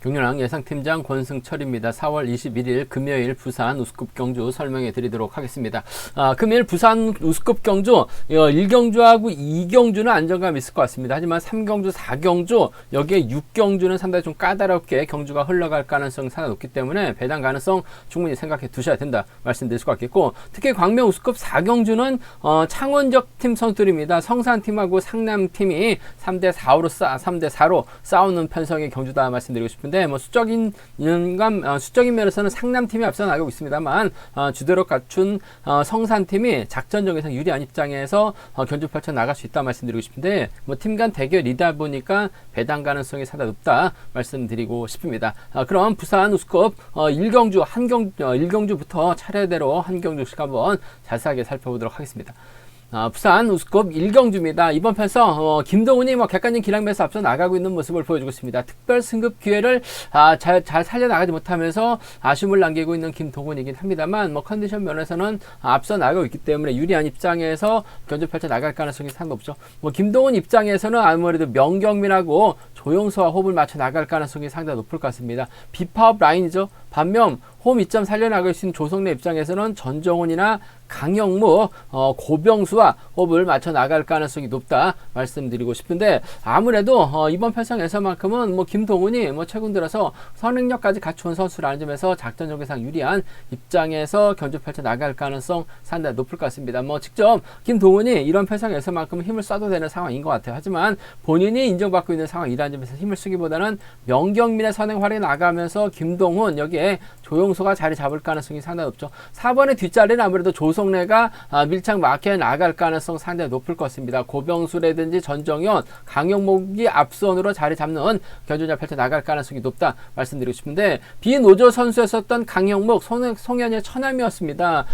경륜왕 예상팀장 권승철입니다. 4월 21일 금요일 부산 우스컵 경주 설명해 드리도록 하겠습니다. 금요일 부산 우스컵 경주 1경주하고 2경주는 안정감 있을 것 같습니다. 하지만 3경주, 4경주 여기에 6경주는 상당히 좀 까다롭게 경주가 흘러갈 가능성이 상당히 높기 때문에 배당 가능성 충분히 생각해 두셔야 된다 말씀드릴 수가 있겠고, 특히 광명 우스컵 4경주는 창원적 팀 선수들입니다. 성산팀하고 상남팀이 3대4로 싸우는 편성의 경주다 말씀드리고 싶은데, 뭐 수적인 면에서는 상남팀이 앞서 나가고 있습니다만 주도력 갖춘 성산팀이 작전적에서 유리한 입장에서 경주 펼쳐 나갈 수 있다 말씀드리고 싶은데, 뭐 팀 간 대결이다 보니까 배당 가능성이 상당히 높다 말씀드리고 싶습니다. 그럼 부산 우스컵 1경주부터 차례대로 한 경주씩 한번 자세하게 살펴보도록 하겠습니다. 부산 우스컵 1경주입니다. 이번 편성 김동훈이 객관적 기량에서 앞서 나가고 있는 모습을 보여주고 있습니다. 특별 승급 기회를 잘 살려나가지 못하면서 아쉬움을 남기고 있는 김동훈이긴 합니다만, 컨디션 면에서는 앞서 나가고 있기 때문에 유리한 입장에서 견주 펼쳐 나갈 가능성이 상당히 높죠. 김동훈 입장에서는 아무래도 명경민하고 조용서와 호흡을 맞춰 나갈 가능성이 상당히 높을 것 같습니다. 비파업 라인이죠. 반면 홈 2점 살려나갈 수 있는 조성래 입장에서는 전정훈이나 강영무, 고병수와 호흡을 맞춰 나갈 가능성이 높다 말씀드리고 싶은데, 아무래도 이번 편성에서만큼은 김동훈이 최근 들어서 선행력까지 갖춘 선수라는 점에서 작전적에상 유리한 입장에서 견주 펼쳐 나갈 가능성 상당히 높을 것 같습니다. 직접 김동훈이 이런 편성에서만큼은 힘을 써도 되는 상황인 것 같아요. 하지만 본인이 인정받고 있는 상황이라는 점에서 힘을 쓰기보다는 명경민의 선행 활약이 나가면서 김동훈 여기에 조용수가 자리 잡을 가능성이 상당히 높죠. 4번의 뒷자리는 아무래도 조성래가 밀착 마크에 나갈 가능성 상당히 높을 것 같습니다. 고병수라든지 전정현, 강영목이 앞선으로 자리 잡는 견주자 펼쳐 나갈 가능성이 높다 말씀드리고 싶은데, 비노조 선수였었던 강영목, 송현의 처남이었습니다.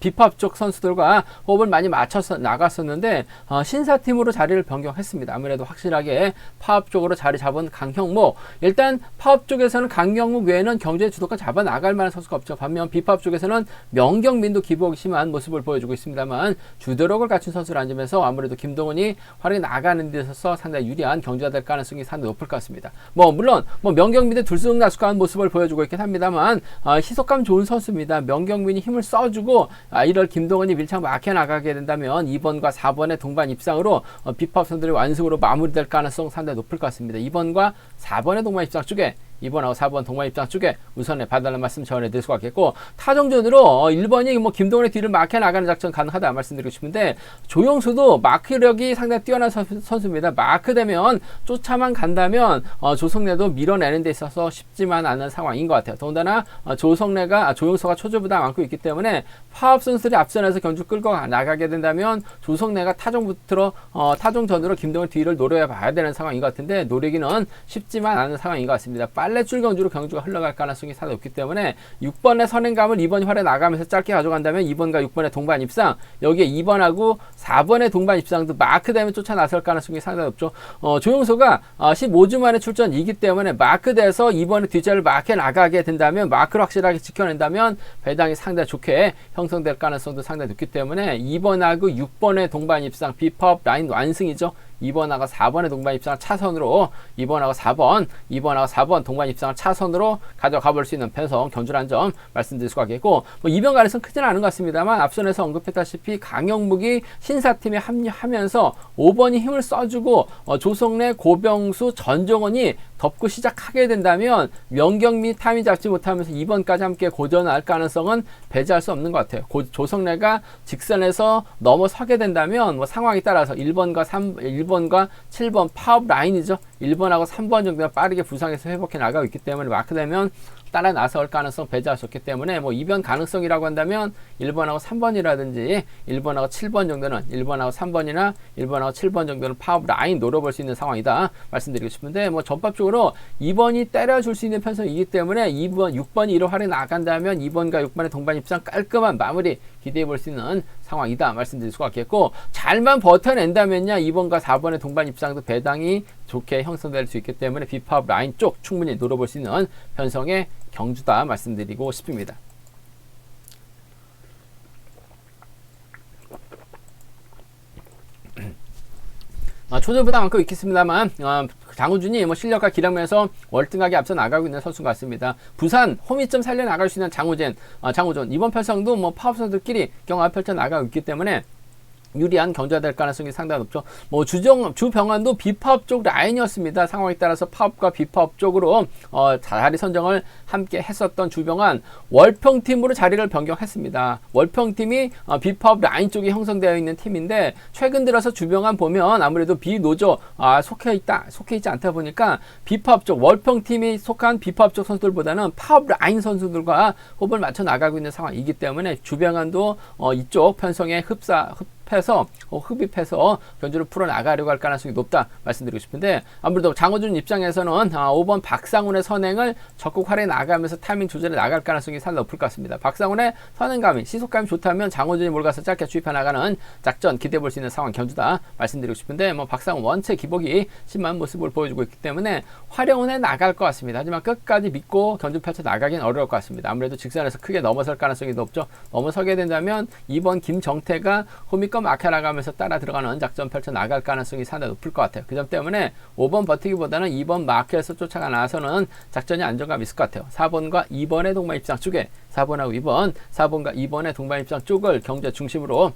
비팝 쪽 선수들과 호흡을 많이 맞춰서 나갔었는데 신사팀으로 자리를 변경했습니다. 아무래도 확실하게 파업 쪽으로 자리 잡은 강형목, 일단 파업 쪽에서는 강영목 외에는 경주의 주도권 잡아 나갈 만한 선수가 없죠. 반면 비팝 쪽에서는 명경민도 기복이 심한 모습을 보여주고 있습니다만 주도력을 갖춘 선수라는 점에서 아무래도 김동훈이 활약이 나가는 데 있어서 상당히 유리한 경주가 될 가능성이 상당히 높을 것 같습니다. 물론 명경민도 들쑥날쑥한 모습을 보여주고 있긴 합니다만 희속감 좋은 선수입니다. 명경민이 힘을 써주고 이럴 김동훈이 밀착 막혀 나가게 된다면 2번과 4번의 동반 입상으로 비팝 선수들의 완승으로 마무리될 가능성 상당히 높을 것 같습니다. 2번과 4번의 동반 입상 쪽에 2번하고 4번 동반 입장 쪽에 우선에 봐달라는 말씀 전해드릴 수가 있겠고, 타종전으로 1번이 김동훈의 뒤를 마크해 나가는 작전 가능하다 말씀드리고 싶은데, 조용수도 마크력이 상당히 뛰어난 선수입니다. 마크되면 쫓아만 간다면 조성래도 밀어내는 데 있어서 쉽지만 않은 상황인 것 같아요. 더군다나 조용수가 초조부담 안고 있기 때문에 파업 선수들이 앞선에서 경주 끌고 나가게 된다면 조성래가 타종전으로 김동훈 뒤를 노려봐야 되는 상황인 것 같은데, 노리기는 쉽지만 않은 상황인 것 같습니다. 빨래줄 경주로 경주가 흘러갈 가능성이 상당히 높기 때문에 6번의 선행감을 2번이 활에 나가면서 짧게 가져간다면 2번과 6번의 동반 입상, 여기에 2번하고 4번의 동반 입상도 마크되면 쫓아 나설 가능성이 상당히 높죠. 조용수가 15주 만에 출전이기 때문에 마크돼서 2번의 뒷자리를 마크에 나가게 된다면, 마크를 확실하게 지켜낸다면 배당이 상당히 좋게 형성될 가능성도 상당히 높기 때문에 2번하고 6번의 동반 입상 비팝 라인 완승이죠. 2번하고 4번의 동반 입상을 차선으로 2번하고 4번 동반 입상을 차선으로 가져가 볼 수 있는 편성 경주라는 점 말씀드릴 수가 있겠고, 이변 가능성 크지는 않은 것 같습니다만 앞선에서 언급했다시피 강영묵이 신사팀에 합류하면서 5번이 힘을 써주고 조성래, 고병수, 전정원이 덮고 시작하게 된다면 명경미 타이밍 잡지 못하면서 2번까지 함께 고전할 가능성은 배제할 수 없는 것 같아요. 조성래가 직선에서 넘어서게 된다면 상황에 따라서 1번과 7번 파업 라인이죠. 1번하고 3번 정도는 빠르게 부상해서 회복해 나가고 있기 때문에 마크되면 따라 나설 가능성 배제할 수 없기 때문에 이변 가능성이라고 한다면 1번하고 3번이라든지 1번하고 7번 정도는 1번하고 3번이나 1번하고 7번 정도는 파업 라인 노려볼 수 있는 상황이다 말씀드리고 싶은데, 전반적으로 2번이 때려줄 수 있는 편성이기 때문에 6번이 이로 활에 나간다면 2번과 6번의 동반 입상 깔끔한 마무리 기대해 볼 수 있는 상황이다 말씀드릴 수가 있겠고, 잘만 버텨낸다면요 2번과 4번의 동반 입상도 배당이 좋게 형성될 수 있기 때문에 비팝 라인 쪽 충분히 노려볼 수 있는 편성의 경주다 말씀드리고 싶습니다. 초조보다 많고 있겠습니다만 장우준이 뭐 실력과 기량면에서 월등하게 앞서 나가고 있는 선수 같습니다. 부산 홈이점 살려 나갈 수 있는 장우준 이번 편성도 뭐 파업 선수들끼리 경합 펼쳐 나가고 있기 때문에 유리한 경주가 될 가능성이 상당히 높죠. 뭐 주병환도 비파업 쪽 라인이었습니다. 상황에 따라서 파업과 비파업 쪽으로 자리 선정을 함께 했었던 주병환 월평팀으로 자리를 변경했습니다. 월평팀이 비파업 라인 쪽에 형성되어 있는 팀인데 최근 들어서 주병환 보면 아무래도 비노조 속해 있지 않다 보니까 비파업 쪽 월평팀이 속한 비파업 쪽 선수들보다는 파업 라인 선수들과 호흡을 맞춰 나가고 있는 상황이기 때문에 주병환도 이쪽 편성에 흡입해서 견주를 풀어나가려고 할 가능성이 높다 말씀드리고 싶은데 아무래도 장호준 입장에서는 5번 박상훈의 선행을 적극 활용해 나가면서 타이밍 조절해 나갈 가능성이 상당히 높을 것 같습니다. 박상훈의 선행감이 시속감이 좋다면 장호준이 몰가서 짧게 주입해 나가는 작전 기대해 볼 수 있는 상황 견주다 말씀드리고 싶은데 뭐 박상훈 원체 기복이 심한 모습을 보여주고 있기 때문에 활용은 해 나갈 것 같습니다. 하지만 끝까지 믿고 견주 펼쳐 나가기는 어려울 것 같습니다. 아무래도 직선에서 크게 넘어설 가능성이 높죠. 넘어서게 된다면 2번 김정태가 호미권 막혀 나가면서 따라 들어가는 작전 펼쳐 나갈 가능성이 상당히 높을 것 같아요. 그 점 때문에 5번 버티기보다는 2번 마크에서 쫓아가 나서는 작전이 안정감이 있을 것 같아요. 4번과 2번의 동반 입장 쪽에 4번과 2번의 동반 입장 쪽을 경제 중심으로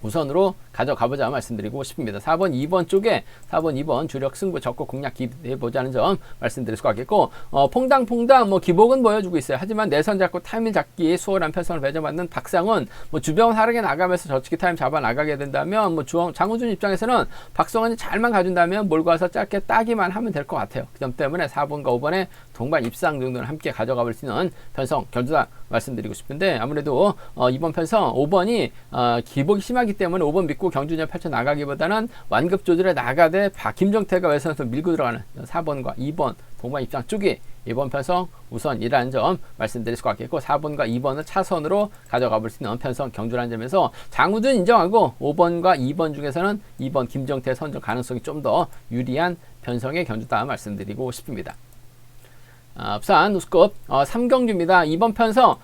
우선으로 가져가보자 말씀드리고 싶습니다. 4번, 2번 쪽에 4번, 2번 주력 승부 적극 공략 기대해보자는 점 말씀드릴 수가 있겠고 퐁당퐁당 뭐 기복은 보여주고 있어요. 하지만 내선 잡고 타이밍 잡기 수월한 편성을 배정받는 박상훈 뭐 주병 하락에 나가면서 저치기 타임 잡아 나가게 된다면 뭐 장우준 입장에서는 박성환이 잘만 가준다면 몰고 와서 짧게 따기만 하면 될 것 같아요. 그 점 때문에 4번과 5번의 동반 입상 정도는 함께 가져가볼 수 있는 편성 견주다 말씀드리고 싶은데 아무래도 이번 편성 5번이 기복이 심하기 때문에 5번 믿고 경주에 펼쳐 나가기보다는 완급 조절에 나가되 김정태가 외선에서 밀고 들어가는 4번과 2번 동반 입장 쪽이 이번 편성 우선이라는 점 말씀드릴 수가 있겠고 4번과 2번을 차선으로 가져가 볼 수 있는 편성 경주라는 점에서 장우준 인정하고 5번과 2번 중에서는 2번 김정태 선정 가능성이 좀 더 유리한 편성의 견주다 말씀드리고 싶습니다. 부산 우스컵 3경주입니다. 이번 편성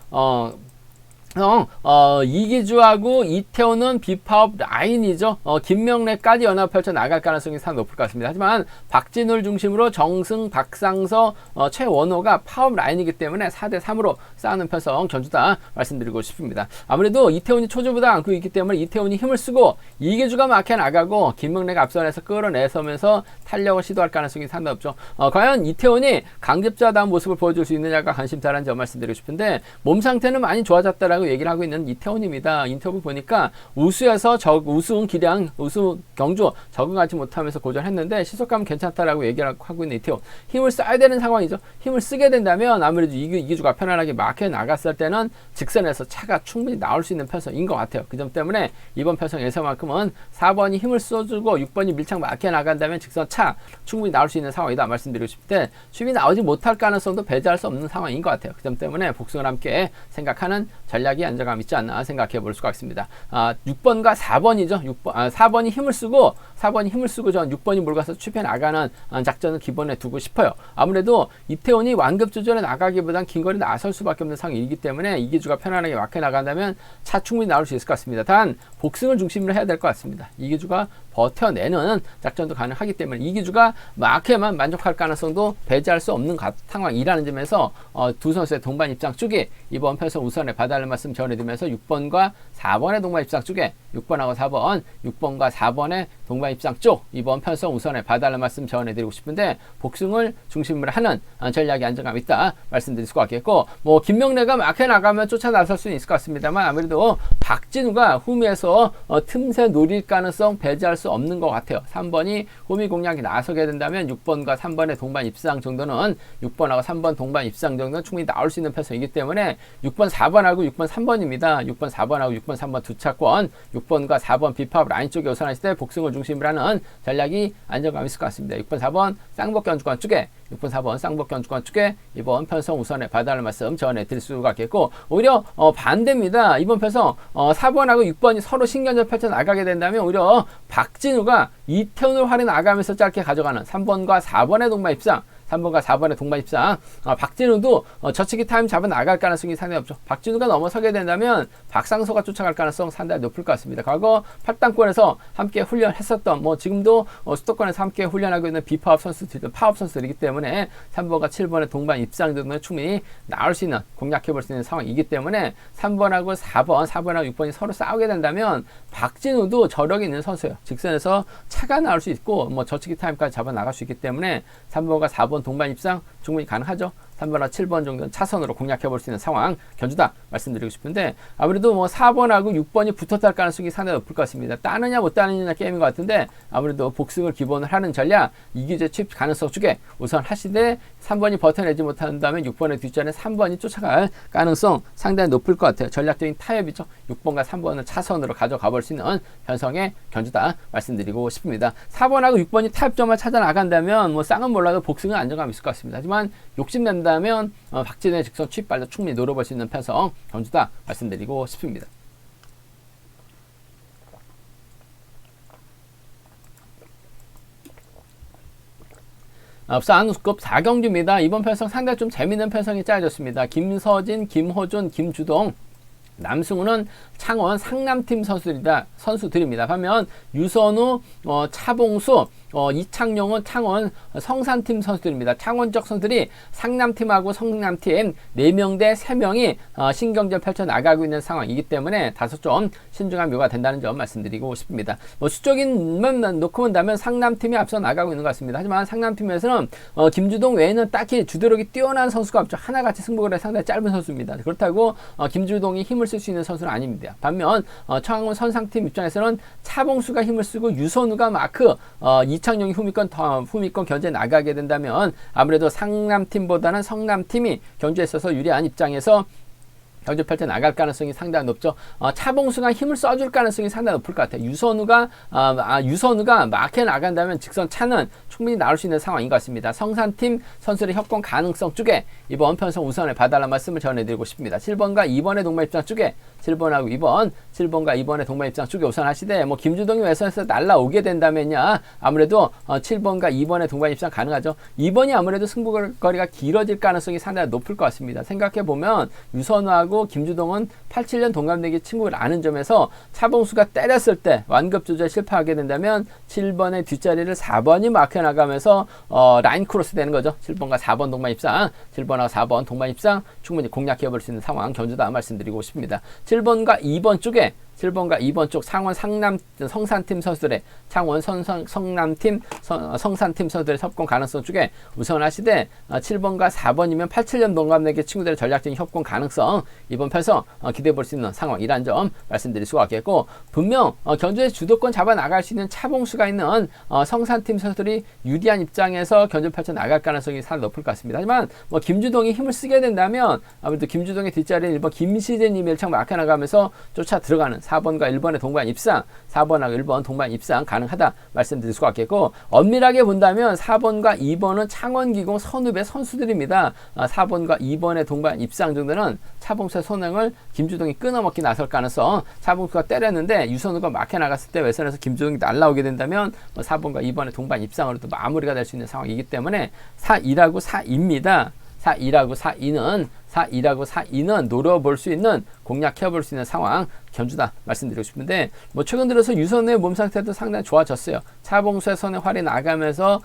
이기주하고 이태호는 비파업 라인이죠. 김명래까지 연합 펼쳐 나갈 가능성이 상당히 높을 것 같습니다. 하지만 박진울 중심으로 정승, 박상서, 최원호가 파업 라인이기 때문에 4대3으로 싸우는 편성 견주다 말씀드리고 싶습니다. 아무래도 이태훈이 초조보다 안고 있기 때문에 이태훈이 힘을 쓰고 이기주가 막혀 나가고 김명래가 앞선에서 끌어내서면서 탄력을 시도할 가능성이 상당히 높죠. 과연 이태훈이 강집자다운 모습을 보여줄 수 있느냐가 관심사라는 점 말씀드리고 싶은데 몸 상태는 많이 좋아졌다라고 얘기를 하고 있는 이태훈입니다. 인터뷰 보니까 우수에서 우수 기량, 우수 경주 적응하지 못하면서 고전했는데 시속감은 괜찮다라고 얘기를 하고 있는 이태훈. 힘을 써야 되는 상황이죠. 힘을 쓰게 된다면 아무래도 이기주가 편안하게 막혀 나갔을 때는 직선에서 차가 충분히 나올 수 있는 편성인 것 같아요. 그 점 때문에 이번 편성에서만큼은 4번이 힘을 써주고 6번이 밀착 막혀 나간다면 직선 차 충분히 나올 수 있는 상황이다 말씀드리고 싶을 때 수입이 나오지 못할 가능성도 배제할 수 없는 상황인 것 같아요. 그 점 때문에 복승을 함께 생각하는 전략이 안정감 있지 않나 생각해 볼 수가 있습니다. 6번과 4번이죠. 4번이 힘을 쓰고 전 6번이 몰가서 추입해 나가는 작전을 기본에 두고 싶어요. 아무래도 이태원이 완급 조절에 나가기보단 긴 거리 나설 수밖에 없는 상황이기 때문에 이기주가 편안하게 막혀 나간다면 차 충분히 나올 수 있을 것 같습니다. 단 복승을 중심으로 해야 될 것 같습니다. 이기주가 버텨내는 작전도 가능하기 때문에 이기주가 막혀만 만족할 가능성도 배제할 수 없는 상황이라는 점에서 두 선수의 동반 입장 쪽에 이번 편성 우선에 봐달라는 말씀 전해드리면서 6번과 4번의 동반 입장 쪽에 6번과 4번의 동반 입장 쪽 이번 편성 우선에 봐달라는 말씀 전해드리고 싶은데 복승을 중심으로 하는 전략이 안정감 있다 말씀드릴 수가 있겠고 뭐 김명래가 막혀 나가면 쫓아 나설 수는 있을 것 같습니다만 아무래도 박진우가 후미에서 틈새 노릴 가능성 배제할 수 없는 것 같아요. 3번이 후미 공략이 나서게 된다면 6번과 3번의 동반 입상 정도는 6번하고 3번 동반 입상 정도는 충분히 나올 수 있는 편성이기 때문에 6번 4번하고 6번 3번입니다. 6번 4번하고 6번 3번 두 차권 6번과 4번 비파업 라인 쪽에 우선하실 때 복승을 중심으로 하는 전략이 안정감 있을 것 같습니다. 6번 4번 쌍복 견주권 쪽에 6번 4번 쌍복 견주권 쪽에 이번 편성 우선에 봐달라는 말씀 전해드릴 수가 있겠고 오히려 반대입니다. 이번 편성 4번하고 6번이 서로 신경전 펼쳐 나가게 된다면 오히려 박진우가 이태훈을 활용 나가면서 짧게 가져가는 3번과 4번의 동반 입상 3번과 4번의 동반 입상. 박진우도 저치기 타임 잡아 나갈 가능성이 상당히 없죠. 박진우가 넘어서게 된다면 박상서가 쫓아갈 가능성 상당히 높을 것 같습니다. 과거 8단권에서 함께 훈련했었던 지금도 수도권에서 함께 훈련하고 있는 비파업 선수들, 파업 선수들이기 때문에 3번과 7번의 동반 입상 정도는 충분히 나올 수 있는, 공략해 볼 수 있는 상황이기 때문에 3번하고 4번하고 6번이 서로 싸우게 된다면 박진우도 저력이 있는 선수예요. 직선에서 차가 나올 수 있고 저치기 타임까지 잡아 나갈 수 있기 때문에 3번과 4번 동반 입상 충분히 가능하죠. 3번과 7번 정도는 차선으로 공략해 볼 수 있는 상황 견주다 말씀드리고 싶은데, 아무래도 4번하고 6번이 붙었다 할 가능성이 상당히 높을 것 같습니다. 따느냐 못 따느냐 게임인 것 같은데, 아무래도 복승을 기본으로 하는 전략, 이기제 칩 가능성 쪽에 우선 하시되 3번이 버텨내지 못한다면 6번의 뒷자리에 3번이 쫓아갈 가능성 상당히 높을 것 같아요. 전략적인 타협이죠. 6번과 3번을 차선으로 가져가 볼 수 있는 편성의 견주다 말씀드리고 싶습니다. 4번하고 6번이 타협점을 찾아 나간다면 쌍은 몰라도 복승은 안정감 있을 것 같습니다. 하지만 욕심낸다면 박진우의 직선 취입발도 충분히 노려볼 수 있는 편성 견주다 말씀드리고 싶습니다. 부산 우스컵 4경주입니다. 이번 편성 상당히 좀 재밌는 편성이 짜여졌습니다. 김서진, 김호준, 김주동, 남승우는 창원 상남팀 선수들입니다. 반면 유선우, 차봉수, 이창용은 창원 성산팀 선수들입니다. 창원적 선수들이 상남팀하고 성남팀 4명 대 3명이 신경전 펼쳐 나가고 있는 상황이기 때문에 다소 좀 신중함 요가 된다는 점 말씀드리고 싶습니다. 수적인만 놓고 본다면 상남팀이 앞서 나가고 있는 것 같습니다. 하지만 상남팀에서는 김주동 외에는 딱히 주도력이 뛰어난 선수가 없죠. 하나같이 승부거리 상당히 짧은 선수입니다. 그렇다고 김주동이 힘을 쓸 수 있는 선수는 아닙니다. 반면 창원 선상팀 입장에서는 차봉수가 힘을 쓰고 유선우가 마크, 이창용이 후미권 견제에 나가게 된다면 아무래도 상남팀보다는 성남팀이 견제에 있어서 유리한 입장에서 견제 펼쳐 나갈 가능성이 상당히 높죠. 차봉수가 힘을 써줄 가능성이 상당히 높을 것 같아요. 유선우가 막혀 나간다면 직선 차는 충분히 나올 수 있는 상황인 것 같습니다. 성산팀 선수의 협공 가능성 쪽에 이번 편성 우선을 봐달라는 말씀을 전해드리고 싶습니다. 7번과 2번의 동반 입장 쪽에 7번과 2번의 동반 입장 쪽에 우선 하시되 김주동이 외선에서 날라오게 된다면야 아무래도 7번과 2번의 동반 입장 가능하죠. 2번이 아무래도 승부거리가 길어질 가능성이 상당히 높을 것 같습니다. 생각해보면 유선우하고 김주동은 87년 동갑내기 친구를 아는 점에서 차봉수가 때렸을 때 완급 조절 실패하게 된다면 7번의 뒷자리를 4번이 막혀 나가면서 라인 크로스 되는 거죠. 7번과 4번 동반 입상, 7번하고 4번 동반 입상 충분히 공략해 볼 수 있는 상황 견주다 말씀드리고 싶습니다. 7번과 2번 쪽에 7번과 2번 쪽 창원 성산팀 선수들의 창원 성남팀 성산팀 선수들의 협공 가능성 쪽에 우선 하시되 7번과 4번이면 87년 동갑내기 친구들의 전략적인 협공 가능성 이번 편성 기대해 볼 수 있는 상황이란 점 말씀드릴 수가 있겠고, 분명 견주의 주도권 잡아 나갈 수 있는 차봉수가 있는 성산팀 선수들이 유리한 입장에서 견주 펼쳐 나갈 가능성이 상당히 높을 것 같습니다. 하지만 김주동이 힘을 쓰게 된다면 아무래도 김주동의 뒷자리에 1번 김시재님이 일창 막혀 나가면서 쫓아 들어가는 4번과 1번의 동반 입상, 4번하고 1번 동반 입상 가능하다 말씀드릴 수가 있겠고, 엄밀하게 본다면 4번과 2번은 창원기공 선후배 선수들입니다. 4번과 2번의 동반 입상 정도는 차봉수의 선행을 김주동이 끊어먹기 나설 가능성, 차봉수가 때렸는데 유선우가 막혀 나갔을 때 외선에서 김주동이 날라오게 된다면 4번과 2번의 동반 입상으로 또 마무리가 될 수 있는 상황이기 때문에 4-2라고 4-2입니다. 4-2라고 4-2는 노려볼 수 있는, 공략해 볼 수 있는 상황 견주다 말씀드리고 싶은데, 최근 들어서 유선의 몸 상태도 상당히 좋아졌어요. 차봉수의 선에 활이 나가면서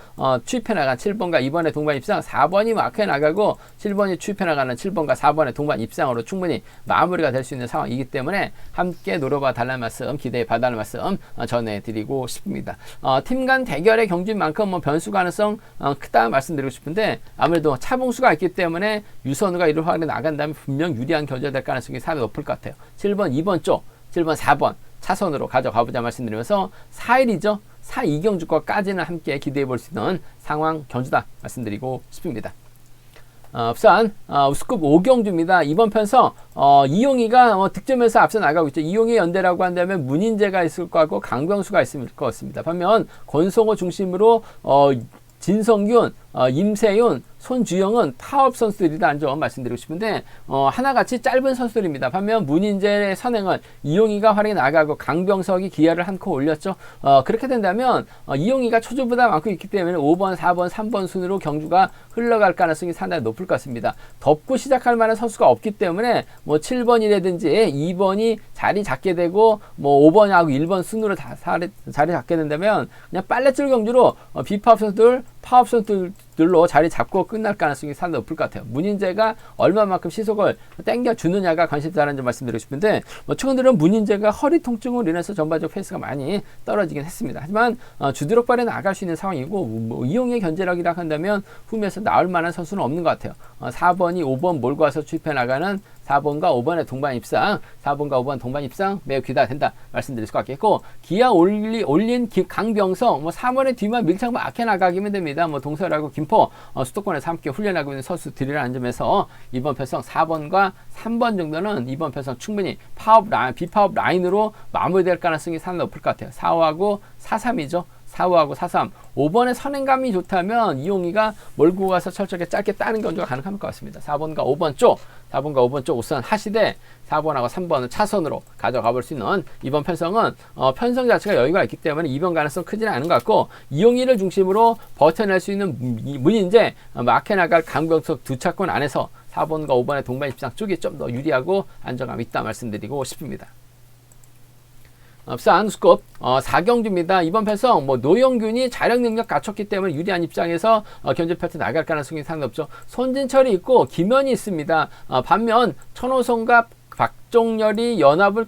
추입해 나간 7번과 2번의 동반 입상, 4번이 마크해 나가고 7번이 추입해 나가는 7번과 4번의 동반 입상으로 충분히 마무리가 될 수 있는 상황이기 때문에 함께 노려봐 달라는 말씀, 기대해 봐달라는 말씀 전해드리고 싶습니다. 팀 간 대결의 경주인 만큼 변수 가능성 크다 말씀드리고 싶은데, 아무래도 차봉수가 있기 때문에 유선우가 이를 활이 나간다면 분명 유리한 견제가 될 가능성이 상당히 높을 것 같아요. 7번, 2번 쪽, 7번, 4번 차선으로 가져가보자 말씀드리면서 4일이죠. 4-2경주권까지는 함께 기대해 볼 수 있는 상황 견주다 말씀드리고 싶습니다. 부산 우스컵 5경주입니다. 이번 편성 이용희가 득점에서 앞서 나가고 있죠. 이용희 연대라고 한다면 문인재가 있을 것 같고 강병수가 있을 것 같습니다. 반면 권성호 중심으로 진성균, 임세윤, 손주영은 파업 선수들이라는 점 말씀드리고 싶은데 하나같이 짧은 선수들입니다. 반면 문인재의 선행을 이용희가 활약에 나가고 강병석이 기아를 한 코 올렸죠. 그렇게 된다면 이용희가 초조보다 많고 있기 때문에 5번, 4번, 3번 순으로 경주가 흘러갈 가능성이 상당히 높을 것 같습니다. 덮고 시작할 만한 선수가 없기 때문에 뭐 7번이라든지 2번이 자리 잡게 되고 뭐 5번하고 1번 순으로 자리 잡게 된다면 그냥 빨래줄 경주로 비파업 선수들, 파업 선수들로 자리 잡고 끝날 가능성이 상당히 높을 것 같아요. 문인재가 얼마만큼 시속을 땡겨주느냐가 관심사라는 점 말씀드리고 싶은데 최근 들어 문인재가 허리 통증으로 인해서 전반적 페이스가 많이 떨어지긴 했습니다. 하지만 주드럭발에 나갈 수 있는 상황이고 뭐 이용의 견제력이라 한다면 홈에서 나올 만한 선수는 없는 것 같아요. 4번이 5번 몰고 와서 추입해 나가는 4번과 5번의 동반 입상, 4번과 5번 동반 입상 매우 기대가 된다 말씀드릴 수 같겠고, 기아 올린 강병석 3번의 뒤만 밀착 막혀 나가기면 됩니다. 동설하고 김포 수도권에서 함께 훈련하고 있는 선수들이라는 점에서 이번 편성 4번과 3번 정도는 이번 편성 충분히 비파업 라인으로 마무리될 가능성이 상당히 높을 것 같아요. 4호하고 4-3이죠. 4호하고 4-3, 5번의 선행감이 좋다면 이용희가 몰고 가서 철저하게 짧게 따는 경주가 가능할 것 같습니다. 4번과 5번 쪽 우선 하시되 4번하고 3번을 차선으로 가져가 볼 수 있는 이번 편성은 편성 자체가 여유가 있기 때문에 이번 가능성 크지는 않은 것 같고, 이용희를 중심으로 버텨낼 수 있는 문인재, 막혀 나갈 강병석 두 차권 안에서 4번과 5번의 동반 입상 쪽이 좀 더 유리하고 안정감이 있다 말씀드리고 싶습니다. 부산 우스컵 4경주입니다. 이번 편성 노영균이 자력 능력 갖췄기 때문에 유리한 입장에서 견제 패턴 나갈 가능성이 상당히 높죠. 손진철이 있고 김현이 있습니다. 반면 천호성과 박종렬이 연합이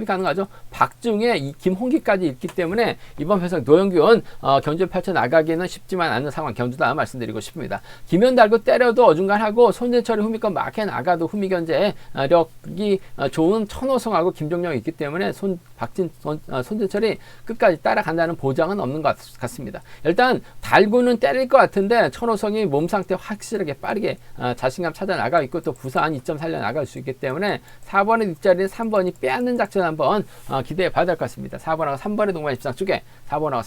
가능하죠. 박중에 김홍기까지 있기 때문에 이번 편성 노영균 견제 펼쳐 나가기는 쉽지만 않은 상황 경주다 말씀드리고 싶습니다. 김현 달고 때려도 어중간하고 손진철이 후미권 막혀 나가도 후미 견제력이 좋은 천호성하고 김종령이 있기 때문에 손진철이 끝까지 따라간다는 보장은 없는 것 같습니다. 일단 달고는 때릴 것 같은데 천호성이 몸 상태 확실하게 빠르게 자신감 찾아 나가 있고 또 부산 2점 살려 나갈 수 있기 때문에 4번의 뒷자리에 3번이 빼앗는 작전 한번 기대해 봐야 될 것 같습니다. 4번하고 3번의 동반 입상 쪽에 4번하고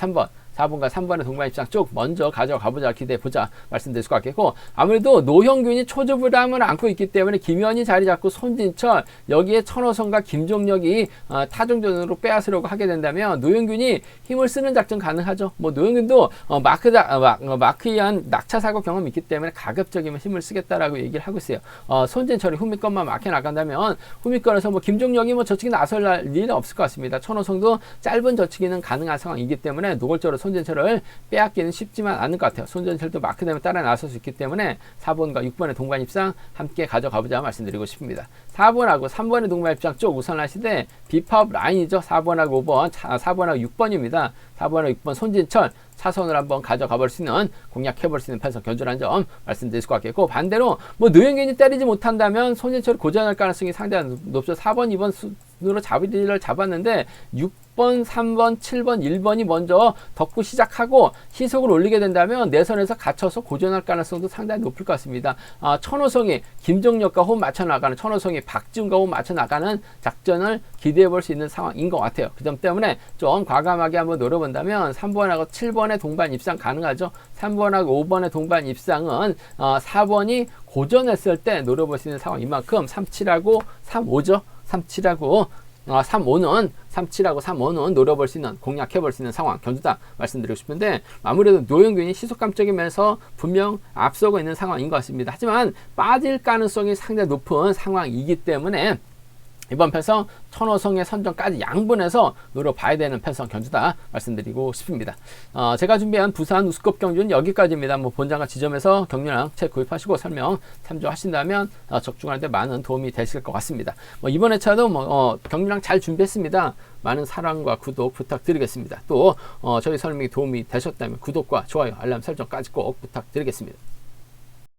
4번과 3번의 동반 입상 쪽 먼저 가져가보자, 기대해보자 말씀드릴 수 같겠고, 아무래도 노형균이 초조부담을 안고 있기 때문에 김현이 자리 잡고 손진철, 여기에 천호성과 김종력이 타종전으로 빼앗으려고 하게 된다면 노형균이 힘을 쓰는 작전 가능하죠. 노형균도 마크이한 낙차사고 경험이 있기 때문에 가급적이면 힘을 쓰겠다라고 얘기를 하고 있어요. 손진철이 후미권만 막혀 나간다면 후미권에서 김종력이 저치기 나설 일은 없을 것 같습니다. 천호성도 짧은 저치기는 가능한 상황이기 때문에 노골적으로 손진철을 빼앗기는 쉽지만 않을 것 같아요. 손진철도 마크되면 따라 나설 수 있기 때문에 4번과 6번의 동반 입상 함께 가져가보자 말씀드리고 싶습니다. 4번하고 3번의 동반 입상 쪽 우선 하시되 비파업 라인이죠. 4번하고 5번, 4번하고 6번입니다. 4번하고 6번 손진철 차선을 한번 가져가 볼 수 있는, 공략해 볼 수 있는 편성 견주라는 점 말씀드릴 수 같겠고, 반대로 노영균이 때리지 못한다면 손진철이 고전할 가능성이 상당히 높죠. 4번, 2번 순으로 자리를 잡았는데 6번, 3번, 7번, 1번이 먼저 덮고 시작하고 시속을 올리게 된다면 내선에서 갇혀서 고전할 가능성도 상당히 높을 것 같습니다. 천호성이 김종력과 호흡 맞춰 나가는, 천호성이 박지훈과 호흡 맞춰 나가는 작전을 기대해 볼 수 있는 상황인 것 같아요. 그 점 때문에 좀 과감하게 한번 노려본다면 3번하고 7번의 동반 입상 가능하죠. 3번하고 5번의 동반 입상은 4번이 고전했을 때 노려볼 수 있는 상황인 만큼 37하고 35죠. 37하고 35는 노려볼 수 있는, 공략해볼 수 있는 상황 견주다 말씀드리고 싶은데, 아무래도 노영균이 시속감적이면서 분명 앞서고 있는 상황인 것 같습니다. 하지만 빠질 가능성이 상당히 높은 상황이기 때문에 이번 편성 천호성의 선정까지 양분해서 노려봐야 되는 편성 견주다 말씀드리고 싶습니다. 제가 준비한 부산 우스컵 경주는 여기까지입니다. 본장과 지점에서 경륜랑 책 구입하시고 설명 참조하신다면 적중하는 데 많은 도움이 되실 것 같습니다. 이번 회차도 경륜랑 잘 준비했습니다. 많은 사랑과 구독 부탁드리겠습니다. 또 저희 설명이 도움이 되셨다면 구독과 좋아요, 알람 설정까지 꼭 부탁드리겠습니다.